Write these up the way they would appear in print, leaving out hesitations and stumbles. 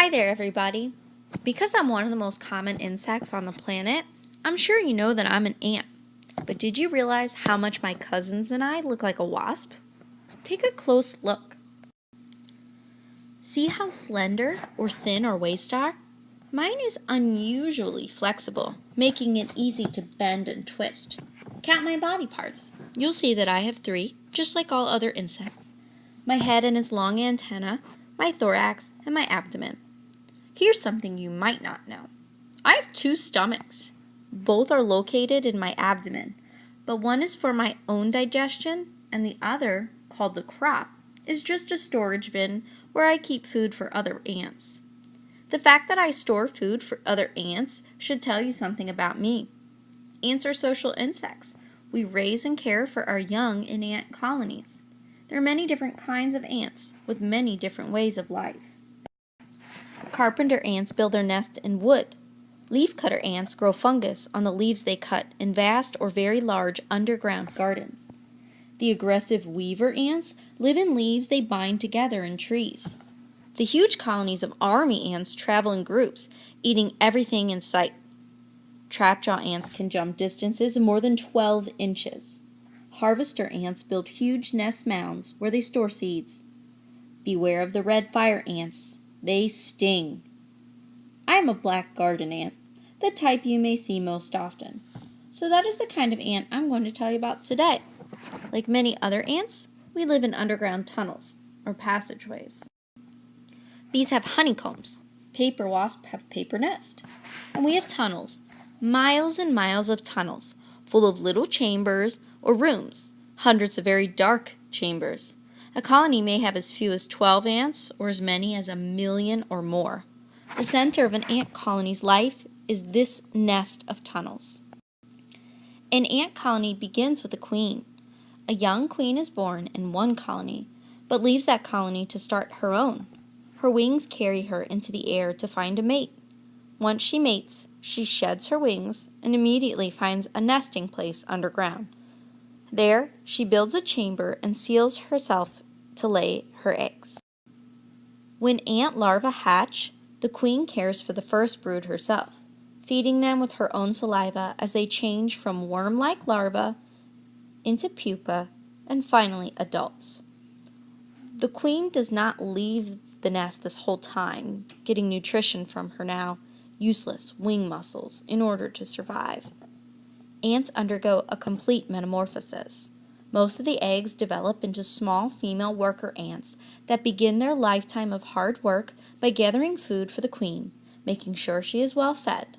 Hi there, everybody. Because I'm one of the most common insects on the planet, I'm sure you know that I'm an ant. But did you realize how much my cousins and I look like a wasp? Take a close look. See how slender or thin our waists are? Mine is unusually flexible, making it easy to bend and twist. Count my body parts. You'll see that I have three, just like all other insects. My head and its long antenna, my thorax, and my abdomen. Here's something you might not know. I have two stomachs. Both are located in my abdomen, but one is for my own digestion, and the other, called the crop, is just a storage bin where I keep food for other ants. The fact that I store food for other ants should tell you something about me. Ants are social insects. We raise and care for our young in ant colonies. There are many different kinds of ants with many different ways of life. Carpenter ants build their nest in wood. Leafcutter ants grow fungus on the leaves they cut in vast or very large underground gardens. The aggressive weaver ants live in leaves they bind together in trees. The huge colonies of army ants travel in groups, eating everything in sight. Trapjaw ants can jump distances of more than 12 inches. Harvester ants build huge nest mounds where they store seeds. Beware of the red fire ants. They sting. I am a black garden ant, the type you may see most often. So that is the kind of ant I'm going to tell you about today. Like many other ants, we live in underground tunnels, or passageways. Bees have honeycombs. Paper wasps have paper nests. And we have tunnels, miles and miles of tunnels, full of little chambers or rooms, hundreds of very dark chambers. A colony may have as few as 12 ants or as many as 1,000,000 or more. The center of an ant colony's life is this nest of tunnels. An ant colony begins with a queen. A young queen is born in one colony, but leaves that colony to start her own. Her wings carry her into the air to find a mate. Once she mates, she sheds her wings and immediately finds a nesting place underground. There, she builds a chamber and seals herself to lay her eggs. When ant larvae hatch, the queen cares for the first brood herself, feeding them with her own saliva as they change from worm-like larvae into pupa and finally adults. The queen does not leave the nest this whole time, getting nutrition from her now useless wing muscles in order to survive. Ants undergo a complete metamorphosis. Most of the eggs develop into small female worker ants that begin their lifetime of hard work by gathering food for the queen, making sure she is well fed.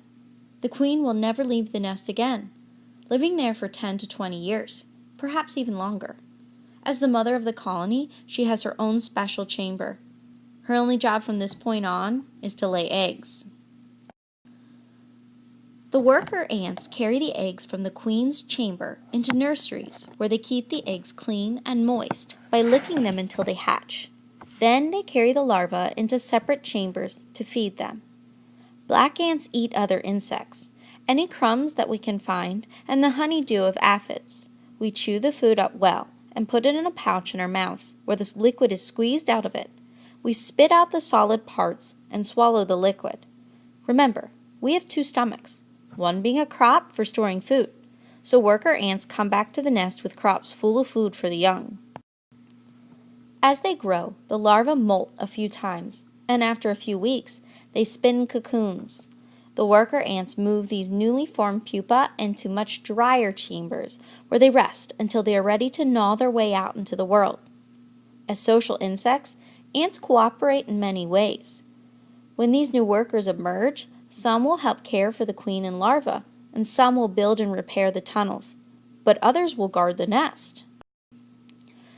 The queen will never leave the nest again, living there for 10 to 20 years, perhaps even longer. As the mother of the colony, she has her own special chamber. Her only job from this point on is to lay eggs. The worker ants carry the eggs from the queen's chamber into nurseries where they keep the eggs clean and moist by licking them until they hatch. Then they carry the larvae into separate chambers to feed them. Black ants eat other insects, any crumbs that we can find, and the honeydew of aphids. We chew the food up well and put it in a pouch in our mouths where the liquid is squeezed out of it. We spit out the solid parts and swallow the liquid. Remember, we have two stomachs, one being a crop for storing food, so worker ants come back to the nest with crops full of food for the young. As they grow, the larvae molt a few times, and after a few weeks, they spin cocoons. The worker ants move these newly formed pupa into much drier chambers where they rest until they are ready to gnaw their way out into the world. As social insects, ants cooperate in many ways. When these new workers emerge, some will help care for the queen and larvae, and some will build and repair the tunnels, but others will guard the nest.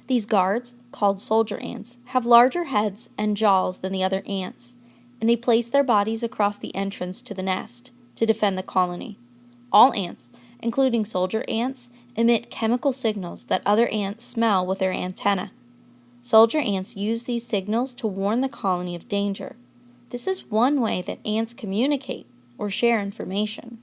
These guards, called soldier ants, have larger heads and jaws than the other ants, and they place their bodies across the entrance to the nest to defend the colony. All ants, including soldier ants, emit chemical signals that other ants smell with their antennae. Soldier ants use these signals to warn the colony of danger. This is one way that ants communicate or share information.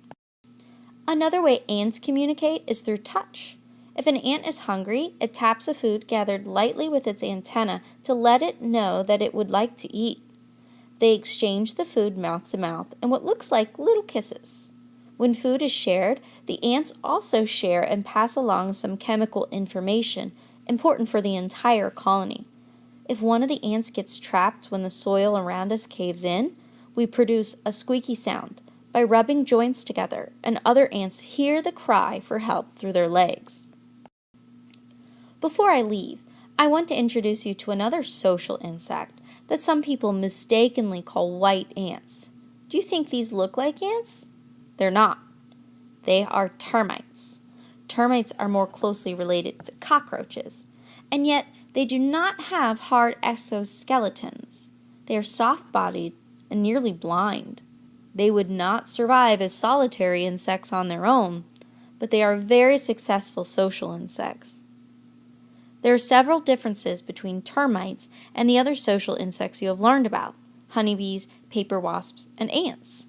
Another way ants communicate is through touch. If an ant is hungry, it taps a food gathered lightly with its antenna to let it know that it would like to eat. They exchange the food mouth to mouth in what looks like little kisses. When food is shared, the ants also share and pass along some chemical information important for the entire colony. If one of the ants gets trapped when the soil around us caves in, we produce a squeaky sound by rubbing joints together, and other ants hear the cry for help through their legs. Before I leave, I want to introduce you to another social insect that some people mistakenly call white ants. Do you think these look like ants? They're not. They are termites. Termites are more closely related to cockroaches, and yet they do not have hard exoskeletons. They are soft-bodied and nearly blind. They would not survive as solitary insects on their own, but they are very successful social insects. There are several differences between termites and the other social insects you have learned about: honeybees, paper wasps, and ants.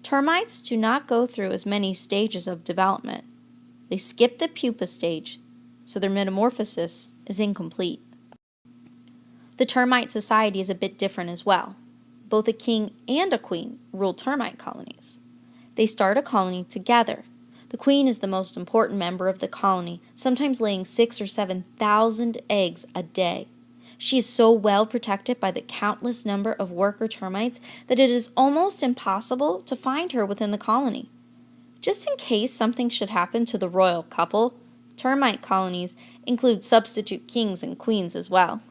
Termites do not go through as many stages of development. They skip the pupa stage, so their metamorphosis is incomplete. The termite society is a bit different as well. Both a king and a queen rule termite colonies. They start a colony together. The queen is the most important member of the colony, sometimes laying 6,000 or 7,000 eggs a day. She is so well protected by the countless number of worker termites that it is almost impossible to find her within the colony. Just in case something should happen to the royal couple, termite colonies include substitute kings and queens as well.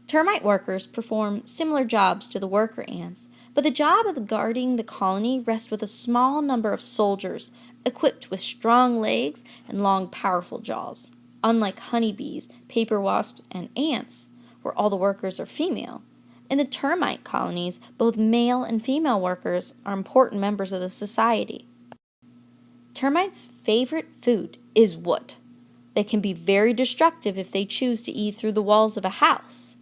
Termite workers perform similar jobs to the worker ants, but the job of guarding the colony rests with a small number of soldiers equipped with strong legs and long, powerful jaws. Unlike honeybees, paper wasps, and ants, where all the workers are female, in the termite colonies, both male and female workers are important members of the society. Termites' favorite food is wood. They can be very destructive if they choose to eat through the walls of a house.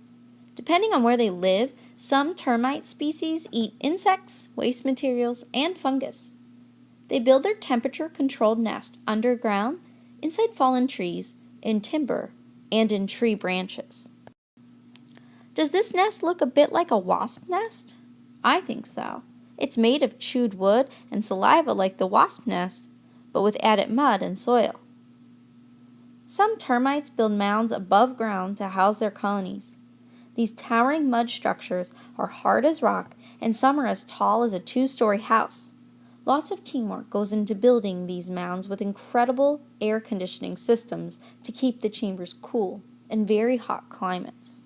Depending on where they live, some termite species eat insects, waste materials, and fungus. They build their temperature-controlled nest underground, inside fallen trees, in timber, and in tree branches. Does this nest look a bit like a wasp nest? I think so. It's made of chewed wood and saliva like the wasp nest, but with added mud and soil. Some termites build mounds above ground to house their colonies. These towering mud structures are hard as rock, and some are as tall as a 2-story house. Lots of teamwork goes into building these mounds with incredible air conditioning systems to keep the chambers cool in very hot climates.